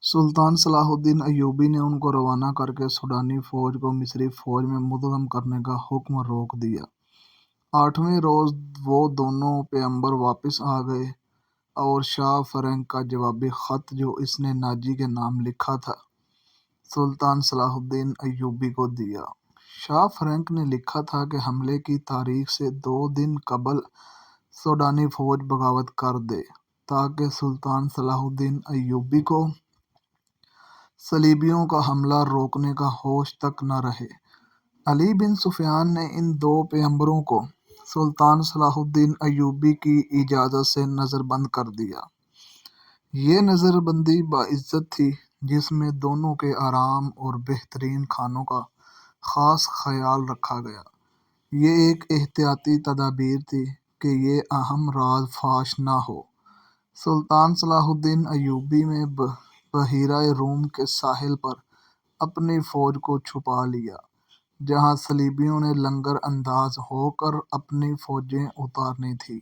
سلطان صلاح الدین ایوبی نے ان کو روانہ کرکے سوڈانی فوج کو مصری فوج میں مدغم کرنے کا حکم روک دیا۔ 8ویں روز وہ دونوں پیغمبر واپس آ گئے اور شاہ فرنگ کا جوابی خط جو اس نے ناجی کے نام لکھا تھا سلطان صلاح الدین ایوبی کو دیا۔ شاہ فرنگ نے لکھا تھا کہ حملے کی تاریخ سے 2 دن قبل سوڈانی فوج بغاوت کر دے تاکہ سلطان صلاح الدین ایوبی کو صلیبیوں کا حملہ روکنے کا ہوش تک نہ رہے۔ علی بن سفیان نے ان 2 پیغمبروں کو سلطان صلاح الدین ایوبی کی اجازت سے نظر بند کر دیا۔ یہ نظر بندی باعزت تھی جس میں دونوں کے آرام اور بہترین کھانوں کا خاص خیال رکھا گیا۔ یہ ایک احتیاطی تدابیر تھی کہ یہ اہم راز فاش نہ ہو۔ سلطان صلاح الدین ایوبی نے بحیرہ روم کے ساحل پر اپنی فوج کو چھپا لیا جہاں صلیبیوں نے لنگر انداز ہو کر اپنی فوجیں اتارنی تھیں۔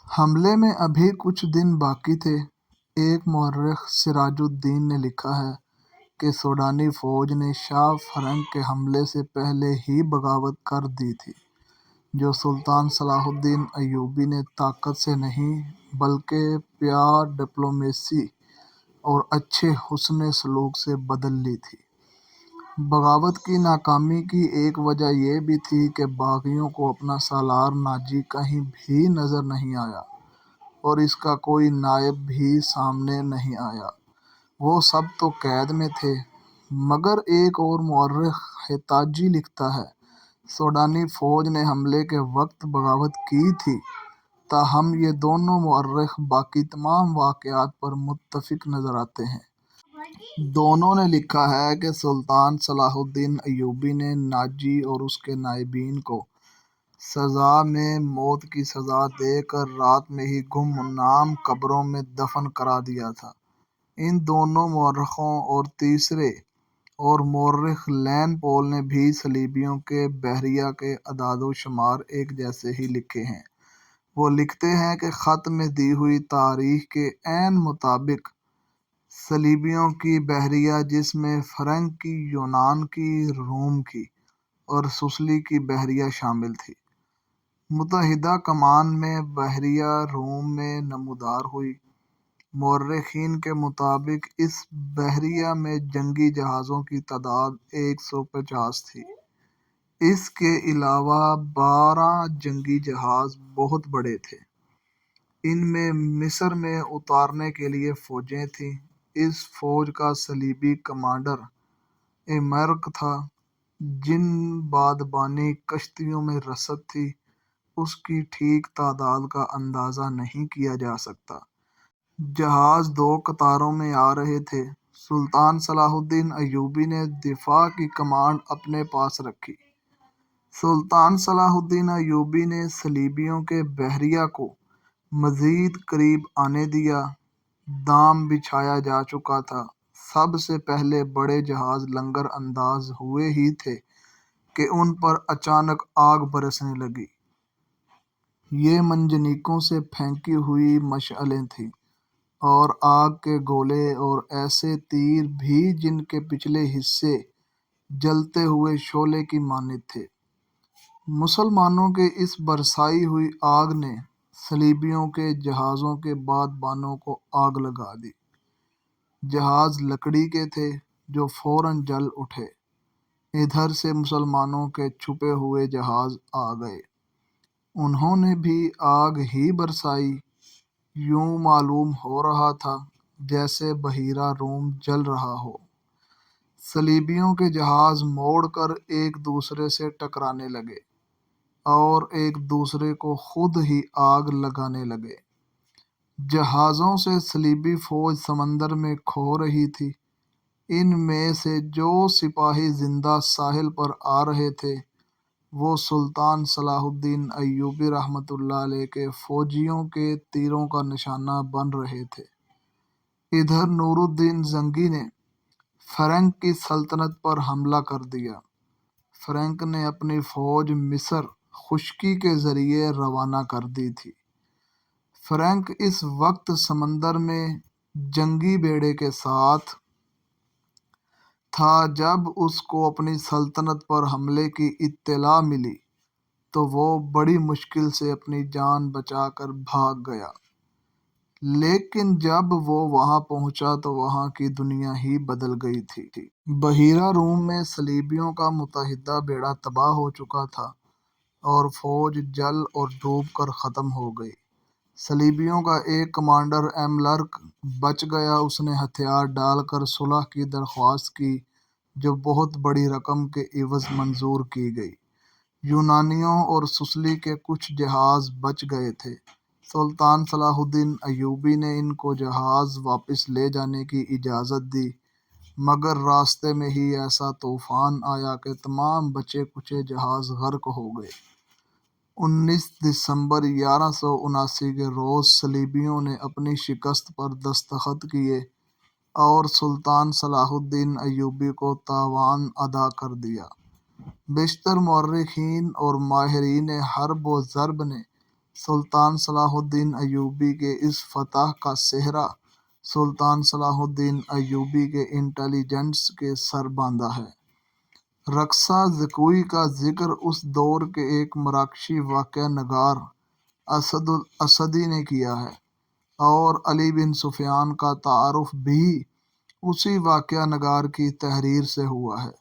حملے میں ابھی کچھ دن باقی تھے۔ ایک مورخ سراج الدین نے لکھا ہے کہ سوڈانی فوج نے شاہ فرنگ کے حملے سے پہلے ہی بغاوت کر دی تھی، جو سلطان صلاح الدین ایوبی نے طاقت سے نہیں بلکہ پیار، ڈپلومیسی اور اچھے حسن سلوک سے بدل لی تھی۔ بغاوت کی ناکامی کی ایک وجہ یہ بھی تھی کہ باغیوں کو اپنا سالار ناجی کہیں بھی نظر نہیں آیا اور اس کا کوئی نائب بھی سامنے نہیں آیا۔ وہ سب تو قید میں تھے۔ مگر ایک اور مورخ حتاجی لکھتا ہے سوڈانی فوج نے حملے کے وقت بغاوت کی تھی، تاہم یہ دونوں مورخ باقی تمام واقعات پر متفق نظر آتے ہیں۔ دونوں نے لکھا ہے کہ سلطان صلاح الدین ایوبی نے ناجی اور اس کے نائبین کو سزا میں موت کی سزا دے کر رات میں ہی گمنام قبروں میں دفن کرا دیا تھا۔ ان دونوں مورخوں اور تیسرے اور مورخ لین پول نے بھی صلیبیوں کے بحریہ کے اعداد و شمار ایک جیسے ہی لکھے ہیں۔ وہ لکھتے ہیں کہ خط میں دی ہوئی تاریخ کے عین مطابق صلیبیوں کی بحریہ جس میں فرنگ کی، یونان کی، روم کی اور سسلی کی بحریہ شامل تھی، متحدہ کمان میں بحریہ روم میں نمودار ہوئی۔ مورخین کے مطابق اس بحریہ میں جنگی جہازوں کی تعداد 150 تھی۔ اس کے علاوہ 12 جنگی جہاز بہت بڑے تھے۔ ان میں مصر میں اتارنے کے لیے فوجیں تھیں۔ اس فوج کا صلیبی کمانڈر ایمرک تھا۔ جن بادبانی کشتیوں میں رسد تھی اس کی ٹھیک تعداد کا اندازہ نہیں کیا جا سکتا۔ جہاز 2 قطاروں میں آ رہے تھے۔ سلطان صلاح الدین ایوبی نے دفاع کی کمانڈ اپنے پاس رکھی۔ سلطان صلاح الدین ایوبی نے صلیبیوں کے بحریہ کو مزید قریب آنے دیا۔ دام بچھایا جا چکا تھا۔ سب سے پہلے بڑے جہاز لنگر انداز ہوئے ہی تھے کہ ان پر اچانک آگ برسنے لگی۔ یہ منجنیقوں سے پھینکی ہوئی مشعلیں تھیں اور آگ کے گولے اور ایسے تیر بھی جن کے پچھلے حصے جلتے ہوئے شعلے کی مانند تھے۔ مسلمانوں کے اس برسائی ہوئی آگ نے صلیبیوں کے جہازوں کے بادبانوں کو آگ لگا دی۔ جہاز لکڑی کے تھے جو فوراً جل اٹھے۔ ادھر سے مسلمانوں کے چھپے ہوئے جہاز آ گئے۔ انہوں نے بھی آگ ہی برسائی۔ یوں معلوم ہو رہا تھا جیسے بحیرہ روم جل رہا ہو۔ صلیبیوں کے جہاز موڑ کر ایک دوسرے سے ٹکرانے لگے اور ایک دوسرے کو خود ہی آگ لگانے لگے۔ جہازوں سے صلیبی فوج سمندر میں کھو رہی تھی۔ ان میں سے جو سپاہی زندہ ساحل پر آ رہے تھے وہ سلطان صلاح الدین ایوبی رحمۃ اللہ علیہ کے فوجیوں کے تیروں کا نشانہ بن رہے تھے۔ ادھر نور الدین زنگی نے فرنگ کی سلطنت پر حملہ کر دیا۔ فرنگ نے اپنی فوج مصر خشکی کے ذریعے روانہ کر دی تھی۔ فرینک اس وقت سمندر میں جنگی بیڑے کے ساتھ تھا۔ جب اس کو اپنی سلطنت پر حملے کی اطلاع ملی تو وہ بڑی مشکل سے اپنی جان بچا کر بھاگ گیا، لیکن جب وہ وہاں پہنچا تو وہاں کی دنیا ہی بدل گئی تھی۔ بحیرہ روم میں صلیبیوں کا متحدہ بیڑا تباہ ہو چکا تھا اور فوج جل اور ڈوب کر ختم ہو گئی۔ صلیبیوں کا ایک کمانڈر ایملرک بچ گیا۔ اس نے ہتھیار ڈال کر صلح کی درخواست کی جو بہت بڑی رقم کے عوض منظور کی گئی۔ یونانیوں اور سسلی کے کچھ جہاز بچ گئے تھے۔ سلطان صلاح الدین ایوبی نے ان کو جہاز واپس لے جانے کی اجازت دی، مگر راستے میں ہی ایسا طوفان آیا کہ تمام بچے کچے جہاز غرق ہو گئے۔ 19 دسمبر 1179 کے روز صلیبیوں نے اپنی شکست پر دستخط کیے اور سلطان صلاح الدین ایوبی کو تاوان ادا کر دیا۔ بیشتر مورخین اور ماہرین حرب و ضرب نے سلطان صلاح الدین ایوبی کے اس فتح کا سہرا سلطان صلاح الدین ایوبی کے انٹیلیجنس کے سر باندھا ہے۔ رقصہ زکوی کا ذکر اس دور کے ایک مراکشی واقعہ نگار اسد الاسدی نے کیا ہے، اور علی بن سفیان کا تعارف بھی اسی واقعہ نگار کی تحریر سے ہوا ہے۔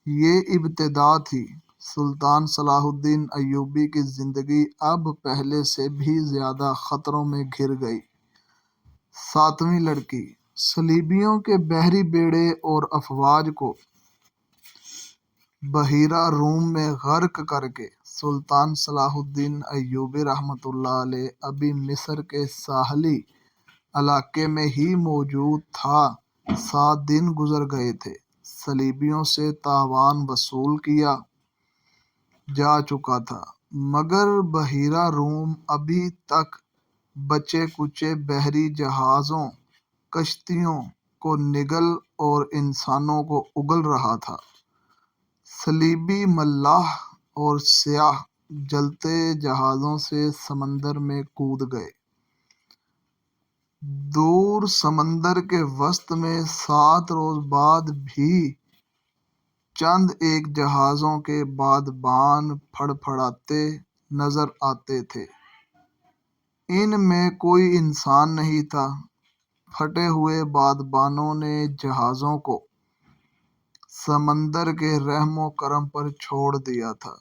یہ ابتدا تھی۔ سلطان صلاح الدین ایوبی کی زندگی اب پہلے سے بھی زیادہ خطروں میں گھر گئی۔ 7ویں لڑکی صلیبیوں کے بحری بیڑے اور افواج کو بحیرہ روم میں غرق کر کے سلطان صلاح الدین ایوبی رحمۃ اللہ علیہ ابھی مصر کے ساحلی علاقے میں ہی موجود تھا۔ 7 دن گزر گئے تھے۔ صلیبیوں سے تاوان وصول کیا جا چکا تھا، مگر بحیرہ روم ابھی تک بچے کچے بحری جہازوں، کشتیوں کو نگل اور انسانوں کو اگل رہا تھا۔ صلیبی ملاح اور سیاح جلتے جہازوں سے سمندر میں کود گئے۔ دور سمندر کے وسط میں 7 روز بعد بھی چند ایک جہازوں کے بادبان پھڑپھڑاتے نظر آتے تھے۔ ان میں کوئی انسان نہیں تھا۔ پھٹے ہوئے بادبانوں نے جہازوں کو سمندر کے رحم و کرم پر چھوڑ دیا تھا۔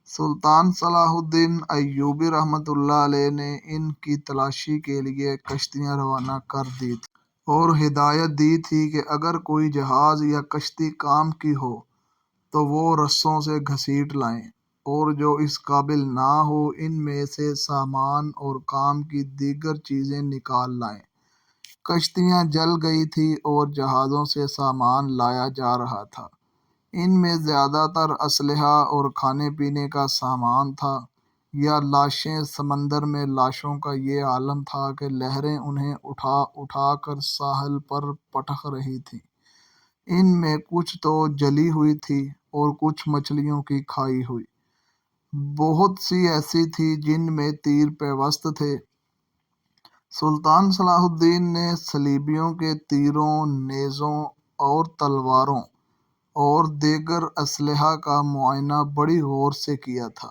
سلطان صلاح الدین ایوبی رحمۃ اللہ علیہ نے ان کی تلاشی کے لیے کشتیاں روانہ کر دی تھیں اور ہدایت دی تھی کہ اگر کوئی جہاز یا کشتی کام کی ہو تو وہ رسوں سے گھسیٹ لائیں، اور جو اس قابل نہ ہو ان میں سے سامان اور کام کی دیگر چیزیں نکال لائیں۔ کشتیاں جل گئی تھیں اور جہازوں سے سامان لایا جا رہا تھا۔ ان میں زیادہ تر اسلحہ اور کھانے پینے کا سامان تھا یا لاشیں۔ سمندر میں لاشوں کا یہ عالم تھا کہ لہریں انہیں اٹھا اٹھا کر ساحل پر پٹک رہی تھیں۔ ان میں کچھ تو جلی ہوئی تھی اور کچھ مچھلیوں کی کھائی ہوئی۔ بہت سی ایسی تھی جن میں تیر پیوست تھے۔ سلطان صلاح الدین نے صلیبیوں کے تیروں، نیزوں اور تلواروں اور دیگر اسلحہ کا معائنہ بڑی غور سے کیا تھا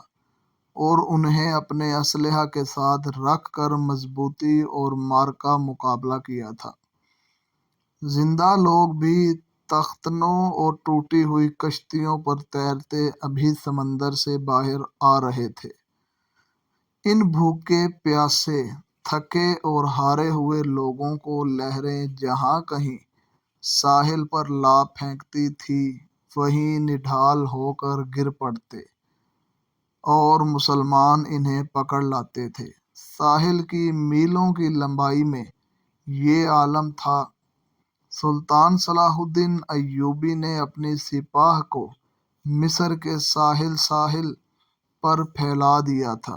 اور انہیں اپنے اسلحہ کے ساتھ رکھ کر مضبوطی اور مارکا مقابلہ کیا تھا۔ زندہ لوگ بھی تختنوں اور ٹوٹی ہوئی کشتیوں پر تیرتے ابھی سمندر سے باہر آ رہے تھے۔ ان بھوکے پیاسے، تھکے اور ہارے ہوئے لوگوں کو لہریں جہاں کہیں ساحل پر لا پھینکتی تھی وہیں نڈھال ہو کر گر پڑتے اور مسلمان انہیں پکڑ لاتے تھے۔ ساحل کی میلوں کی لمبائی میں یہ عالم تھا۔ سلطان صلاح الدین ایوبی نے اپنی سپاہ کو مصر کے ساحل پر پھیلا دیا تھا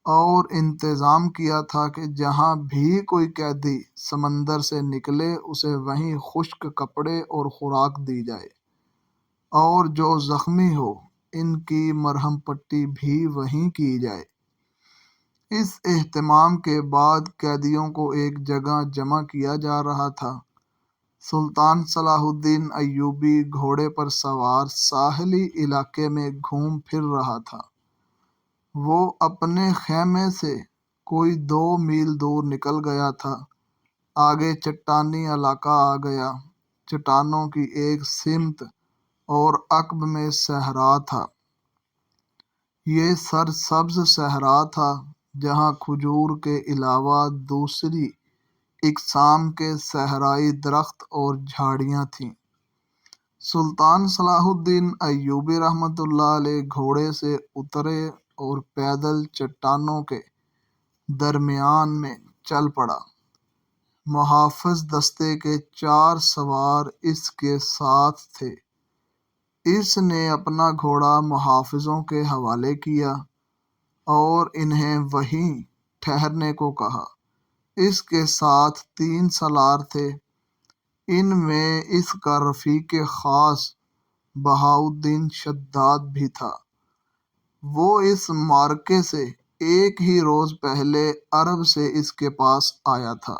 اور انتظام کیا تھا کہ جہاں بھی کوئی قیدی سمندر سے نکلے اسے وہیں خشک کپڑے اور خوراک دی جائے، اور جو زخمی ہو ان کی مرہم پٹی بھی وہیں کی جائے۔ اس اہتمام کے بعد قیدیوں کو ایک جگہ جمع کیا جا رہا تھا۔ سلطان صلاح الدین ایوبی گھوڑے پر سوار ساحلی علاقے میں گھوم پھر رہا تھا۔ وہ اپنے خیمے سے کوئی 2 میل دور نکل گیا تھا۔ آگے چٹانی علاقہ آ گیا۔ چٹانوں کی ایک سمت اور عقب میں صحرا تھا۔ یہ سرسبز صحرا تھا جہاں کھجور کے علاوہ دوسری اقسام کے صحرائی درخت اور جھاڑیاں تھیں۔ سلطان صلاح الدین ایوبی رحمۃ اللہ علیہ گھوڑے سے اترے اور پیدل چٹانوں کے درمیان میں چل پڑا۔ محافظ دستے کے 4 سوار اس کے ساتھ تھے۔ اس نے اپنا گھوڑا محافظوں کے حوالے کیا اور انہیں وہیں ٹھہرنے کو کہا۔ اس کے ساتھ 3 سالار تھے۔ ان میں اس کا رفیق خاص بہاؤالدین شداد بھی تھا۔ وہ اس معرکے سے ایک ہی روز پہلے عرب سے اس کے پاس آیا تھا۔